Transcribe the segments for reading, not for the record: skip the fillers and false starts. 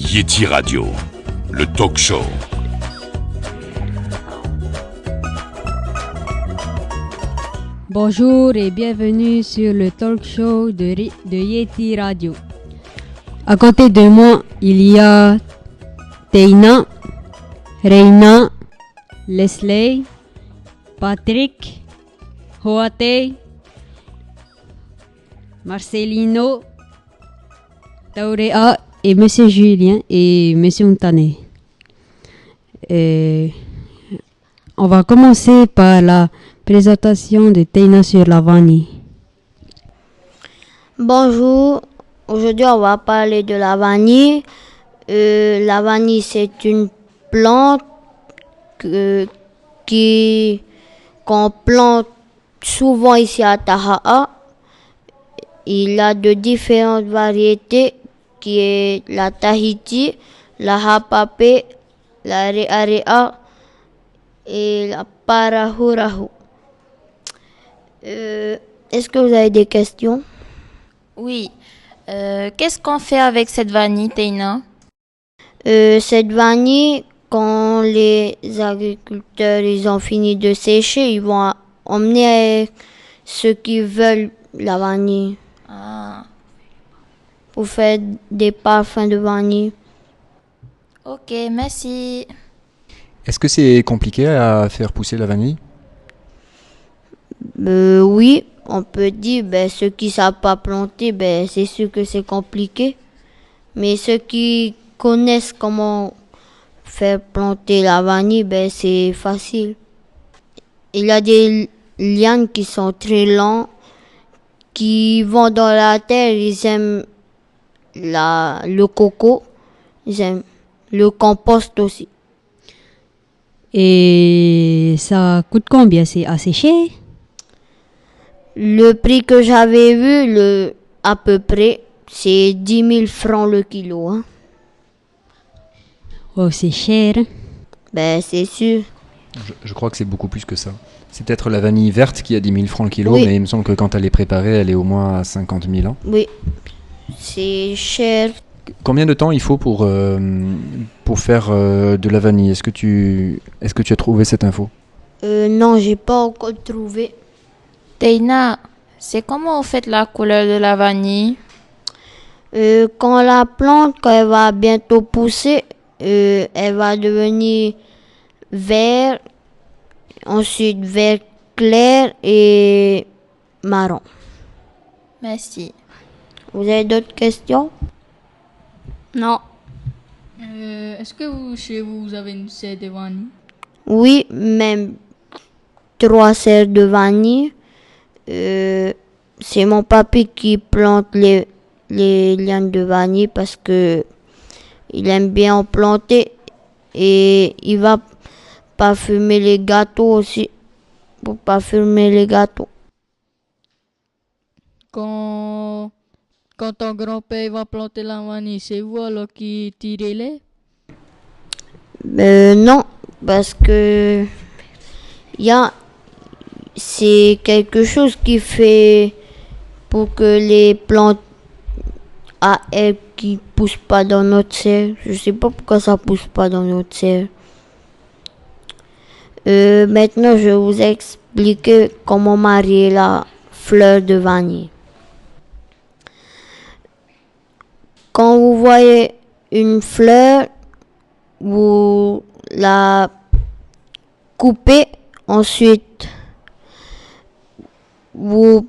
Yeti Radio, le talk show. Bonjour et bienvenue sur le talk show de Yeti Radio. À côté de moi, il y a Teina, Reina, Leslie, Patrick, Hoate, Marcelino, Taurea et Monsieur Julien et Monsieur Ntane. On va commencer par la présentation de Teina sur la vanille. Bonjour, aujourd'hui on va parler de la vanille. La vanille c'est une plante qu'on plante souvent ici à Tahaa. Il y a de différentes variétés qui est la Tahiti, la Hapapé, la Rearea et la Parahurahu. Est-ce que vous avez des questions? Oui. Qu'est-ce qu'on fait avec cette vanille, Teina? Cette vanille, quand les agriculteurs ils ont fini de sécher, ils vont emmener ceux qui veulent la vanille. Ah. Pour faire des parfums de vanille. Ok, merci. Est-ce que c'est compliqué à faire pousser la vanille? Oui, on peut dire, ceux qui ne savent pas planter, c'est sûr que c'est compliqué. Mais ceux qui connaissent comment faire planter la vanille, c'est facile. Il y a des lianes qui sont très lents, qui vont dans la terre, ils aiment le coco, ils aiment le compost aussi. Et ça coûte combien? C'est assez cher? Le prix que j'avais vu, à peu près, c'est 10 000 francs le kilo. Hein. Oh, c'est cher. C'est sûr. Je crois que c'est beaucoup plus que ça. C'est peut-être la vanille verte qui a 10 000 francs le kilo, oui. Mais il me semble que quand elle est préparée, elle est au moins à 50 000 ans. Oui, c'est cher. Combien de temps il faut pour faire de la vanille? Est-ce que tu as trouvé cette info? Non, j'ai pas encore trouvé. Teina, c'est comment vous faites la couleur de la vanille? Quand la plante, quand elle va bientôt pousser, elle va devenir vert, ensuite vert clair et marron. Merci. Vous avez d'autres questions? Non. Est-ce que chez vous, vous avez une serre de vanille? Oui, même 3 serres de vanille. C'est mon papy qui plante les lianes de vanille parce que il aime bien en planter et il va parfumer les gâteaux aussi pour parfumer les gâteaux. Quand ton grand-père va planter la vanille, c'est vous alors qui tirez les? Non, parce que c'est quelque chose qui fait pour que les plantes à elles qui poussent pas dans notre serre. Je sais pas pourquoi ça pousse pas dans notre serre. Maintenant, je vais vous expliquer comment marier la fleur de vanille. Quand vous voyez une fleur, vous la coupez, ensuite vous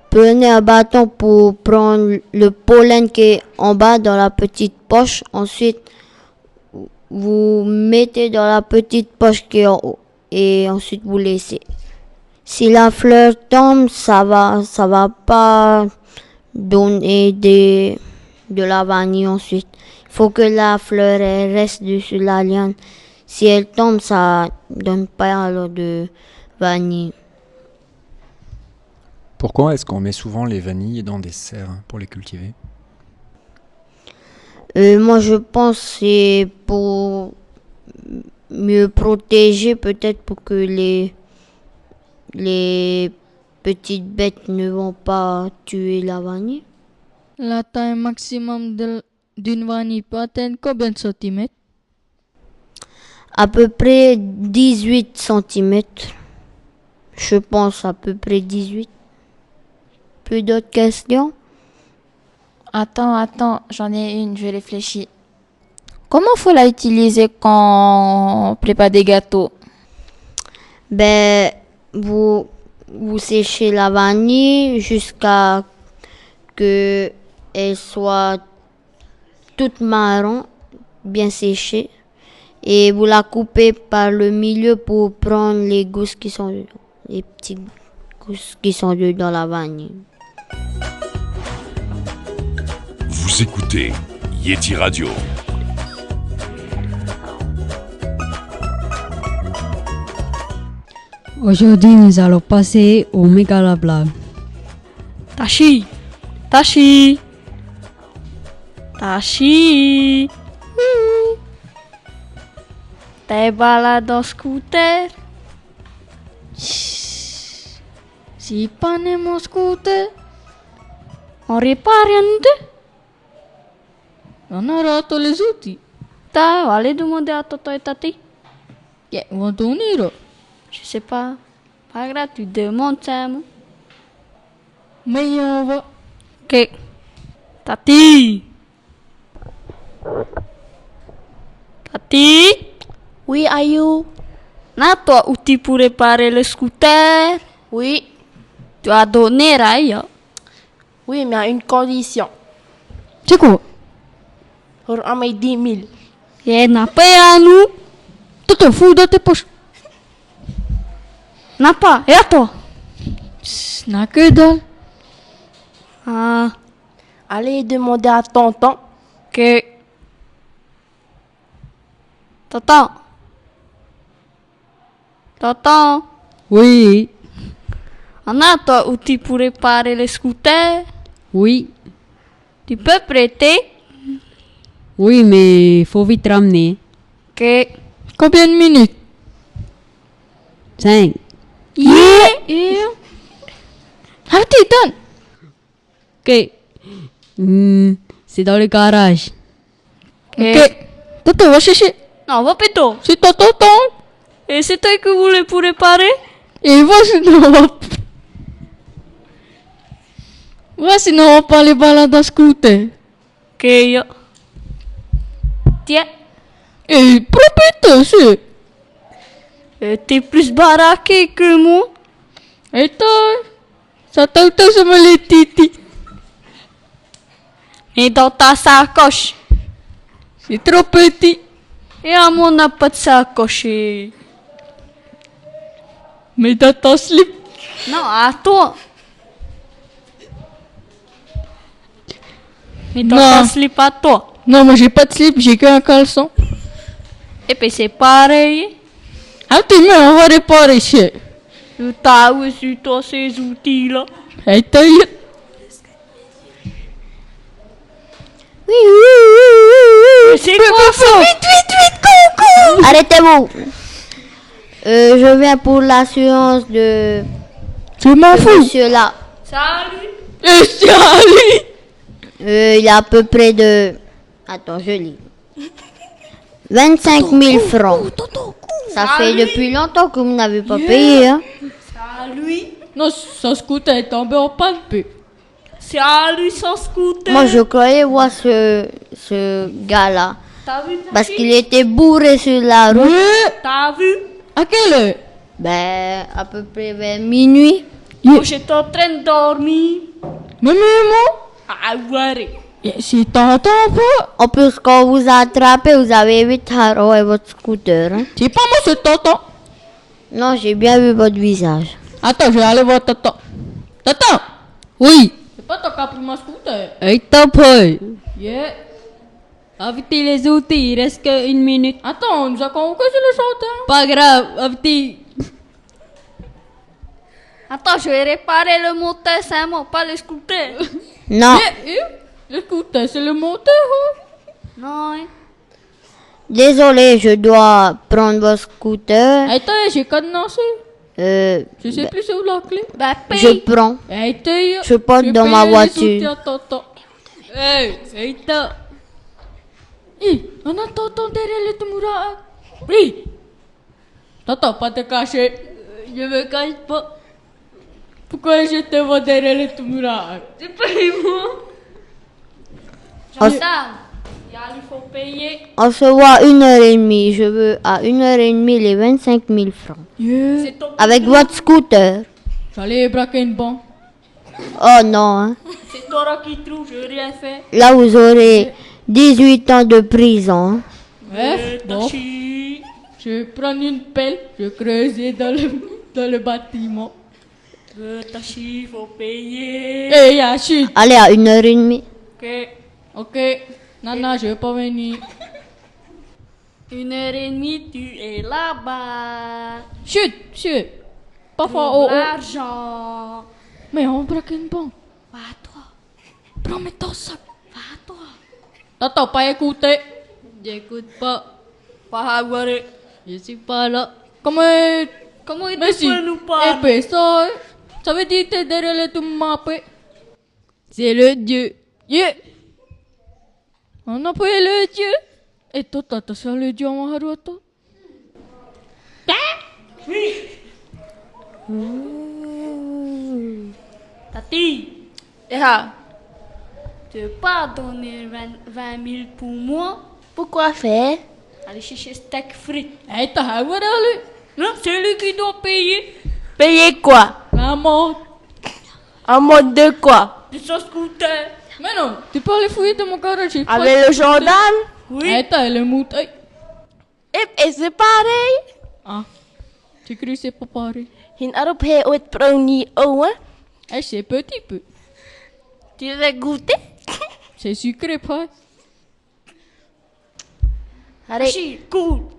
prenez un bâton pour prendre le pollen qui est en bas dans la petite poche. Ensuite, vous mettez dans la petite poche qui est en haut et ensuite vous laissez. Si la fleur tombe, ça va pas donner de la vanille ensuite. Il faut que la fleur elle reste dessus la liane. Si elle tombe, ça donne pas alors de vanille. Pourquoi est-ce qu'on met souvent les vanilles dans des serres pour les cultiver? Moi, je pense que c'est pour mieux protéger, peut-être pour que les petites bêtes ne vont pas tuer la vanille. La taille maximum de d'une vanille peut atteindre combien de centimètres? À peu près 18 centimètres. Je pense à peu près 18. Plus d'autres questions? Attends, j'en ai une, je réfléchis. Comment faut la utiliser quand on prépare des gâteaux? Ben, vous séchez la vanille jusqu'à que elle soit toute marron, bien séchée. Et vous la coupez par le milieu pour prendre les gousses qui sont dedans. Les petites gousses qui sont dedans la vanille. Vous écoutez Yeti Radio. Aujourd'hui, nous allons passer au Mégalabla. Tashi. T'es balade en scooter? Si pas né mon scooter, On répare rien. on aura tous les outils. On va aller demander à Toto et Tati. Yeah, on va tourner là. Je sais pas. Pas grave, tu demandes ça. Moi. Mais on va. Ok. Tati. Oui, Ayou. Na toi outil pour réparer le scooter? Oui. Tu as donné Raya. Oui, mais à une condition. C'est quoi? Pour en mettre 10 000. Et n'a pas à nous. Tu te fous dans tes poches. N'a pas. Et à toi? N'a que dalle. Ah. Allez demander à tonton. Ok. Tonton. Oui, On a toi outil pour réparer le scooter? oui, Tu peux prêter? oui, mais il faut vite ramener. Ok. Combien de minutes? 5. Yeah. Ah, t'es donne. Ok. C'est dans le garage. Ok. Toto, va chercher. Non, va plutôt. C'est ton tonton. Et c'est toi que vous voulez pour réparer? Et va sinon on va. Va sinon on va pas aller balader en scooter. Ok. Tiens. Et propriétaire, c'est. T'es plus baraqué que moi. Et toi, ça t'a été sama les titi. Et dans ta sacoche. C'est trop petit. Et à moi, on n'a pas de sacoche. Mais dans ton slip. Non, à toi. Mais dans Non. ta slip à toi. Non, moi j'ai pas de slip, j'ai qu'un caleçon. Et puis c'est pareil. Ah, t'es mieux, on va réparer, chien. T'as aussi toi ces outils-là. Et t'as eu. C'est quoi ça? Arrêtez-vous. Je viens pour l'assurance de Je m'en fous. monsieur là. Salut. Et salut. Il y a à peu près de... Attends, je lis. 25 000 francs. Ça fait depuis longtemps que vous n'avez pas payé. Hein? Non, son scooter est tombé en panne, peu. Salut son scooter. Moi, je croyais voir ce gars-là. T'as vu? Parce qu'il était bourré sur la route. T'as vu? À quelle heure? Ben, à peu près vers minuit. Moi, j'étais en train de dormir. Mais moi? Ah ouais. Si t'entends pas. En plus, quand vous a attrapé, vous avez vite haroué votre scooter. Hein? C'est pas moi, c'est tonton. Non, j'ai bien vu votre visage. Attends, je vais aller voir tonton. Tonton! Oui. C'est pas toi qui as pris mon scooter. Et top. Yeah. Invitez les outils, il reste qu'une minute. Attends, on nous a convoqué sur le chanteur. Pas grave, invitez. Attends, je vais réparer le moteur, c'est moi, pas le scooter. Non, Le scooter, c'est le moteur, hein? Non, hein. désolé, je dois prendre votre scooter. Attends, j'ai cadenassé. Euh, Je sais plus c'est où la clé. Bah, je paye. prends. Attends. Je porte dans ma voiture. Tonton. Hey, top. On attend derrière le Tumura. Oui. T'entends pas te cacher. Je me cache pas. Pourquoi je te vois derrière le Tumura? C'est pas moi. Gendarme. Il faut payer. On se voit 1h30. Je veux à 1h30 les 25 000 francs. Yeah. C'est ton Avec votre scooter. J'allais braquer une banque. Oh non, hein. C'est toi qui trouve, je n'ai rien fait. Là, vous aurez 18 ans de prison. Bref, bon. Tachi. Je prends une pelle, je creusais dans le bâtiment. Tachi, faut payer. Eh, ya, chut. Allez, à 1h30. Ok. Nana, je vais pas venir. 1h30, tu es là-bas. Chut. Pas fort. Pour Oh. l'argent. Mais on braque une banque. Va toi. Prends mes ton sac. Va toi. T'entends pas écouter. J'écoute pas. Pas avoir. Je suis pas là. Comment Comment mais tu si. peux nous parler? Eh, ça veut dire que t'es derrière le tout mappé. C'est le Dieu. Yeah. On a payé le Dieu. Et toi, t'as ça le Dieu en Haruto? Tati, Yeah. tu veux pas donner 20 000 pour moi? Pourquoi faire? Allez chercher steak frites. Eh, t'as Haruto? Non, c'est lui qui doit payer. Payer quoi? La mort. En mode de quoi? De son scooter. Mais non, tu peux aller fouiller dans mon garage. Avec le gendarme? Oui. Eh, t'as le mouton. Et c'est pareil. Ah, tu cries c'est pas pareil. Il a repris au premier eau, hein? Eh, c'est petit peu. Tu veux goûter? C'est sucré, pas. Allez,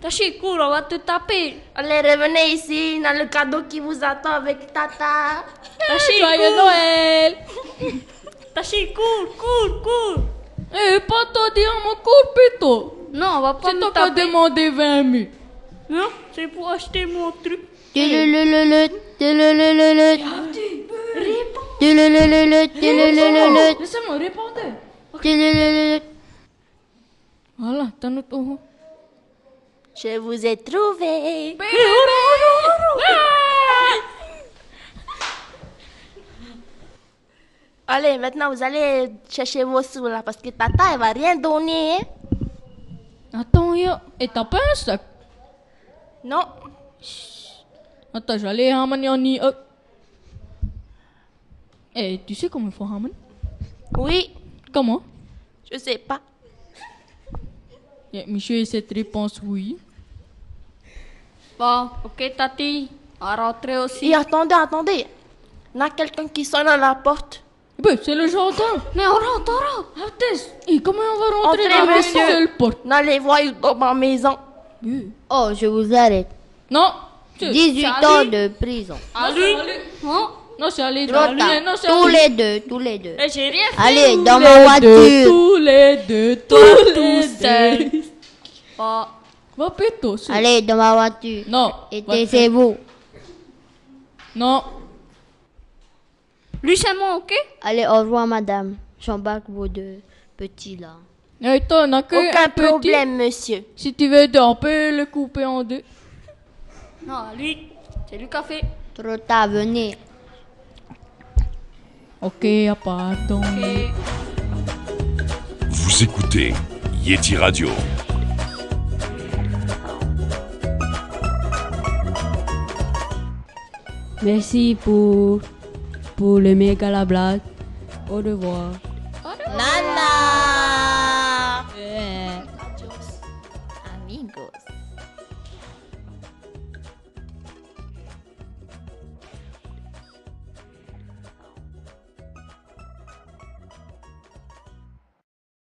Tachi, cours, on va te taper. allez, revenez ici dans le cadeau qui vous attend avec Tata. Tachi, Joyeux cours. Noël. Tachi, cours. Eh, pas toi dire mon cours, plutôt. Non, on va pas C'est nous toi qui as taper. demandé 20 000. Non, c'est pour acheter mon truc. Laissez-moi répondre. Voilà, t'as notre ojo. Je vous ai trouvé. Allez, maintenant vous allez chercher vos sous là parce que Tata elle va rien donner. Hein? Attends, yo. Et t'as pas un sac? Non. Attends, j'allais ramener en i. Eh, tu sais comment il faut ramener? Oui, Comment? je sais pas. Monsieur et cette réponse, oui. Bon, ok, Tati. On va rentrer aussi. Et attendez. Il y a quelqu'un qui sonne à la porte. Ben, c'est le gendarme. Mais on rentre. Et comment on va rentrer Entrez, dans une monsieur. seule porte? Dans les voyous dans ma maison. Oh, je vous arrête. Non. 18 ans de prison. Allez. Non. Non, c'est allé Trop tard. Non, c'est Tous allé. les deux. Eh, j'ai rien fait. Allez, dans Tous ma les deux, voiture. tous les deux, Tout tous les seul. deux. Bon. Va plutôt. Allez, dans ma voiture. Non. Et Va- taisez-vous. Non. Lui, c'est moi, ok? Allez, au revoir, madame. J'embarque vos deux petits là. Et toi, on a que Aucun un petit. problème, monsieur. Si tu veux, on peut le couper en deux. Non, lui, c'est lui qui a fait. Trop tard, venez. Ok, à part. Attends. Ok. Vous écoutez Yeti Radio. Merci pour le méga la blague. Au revoir.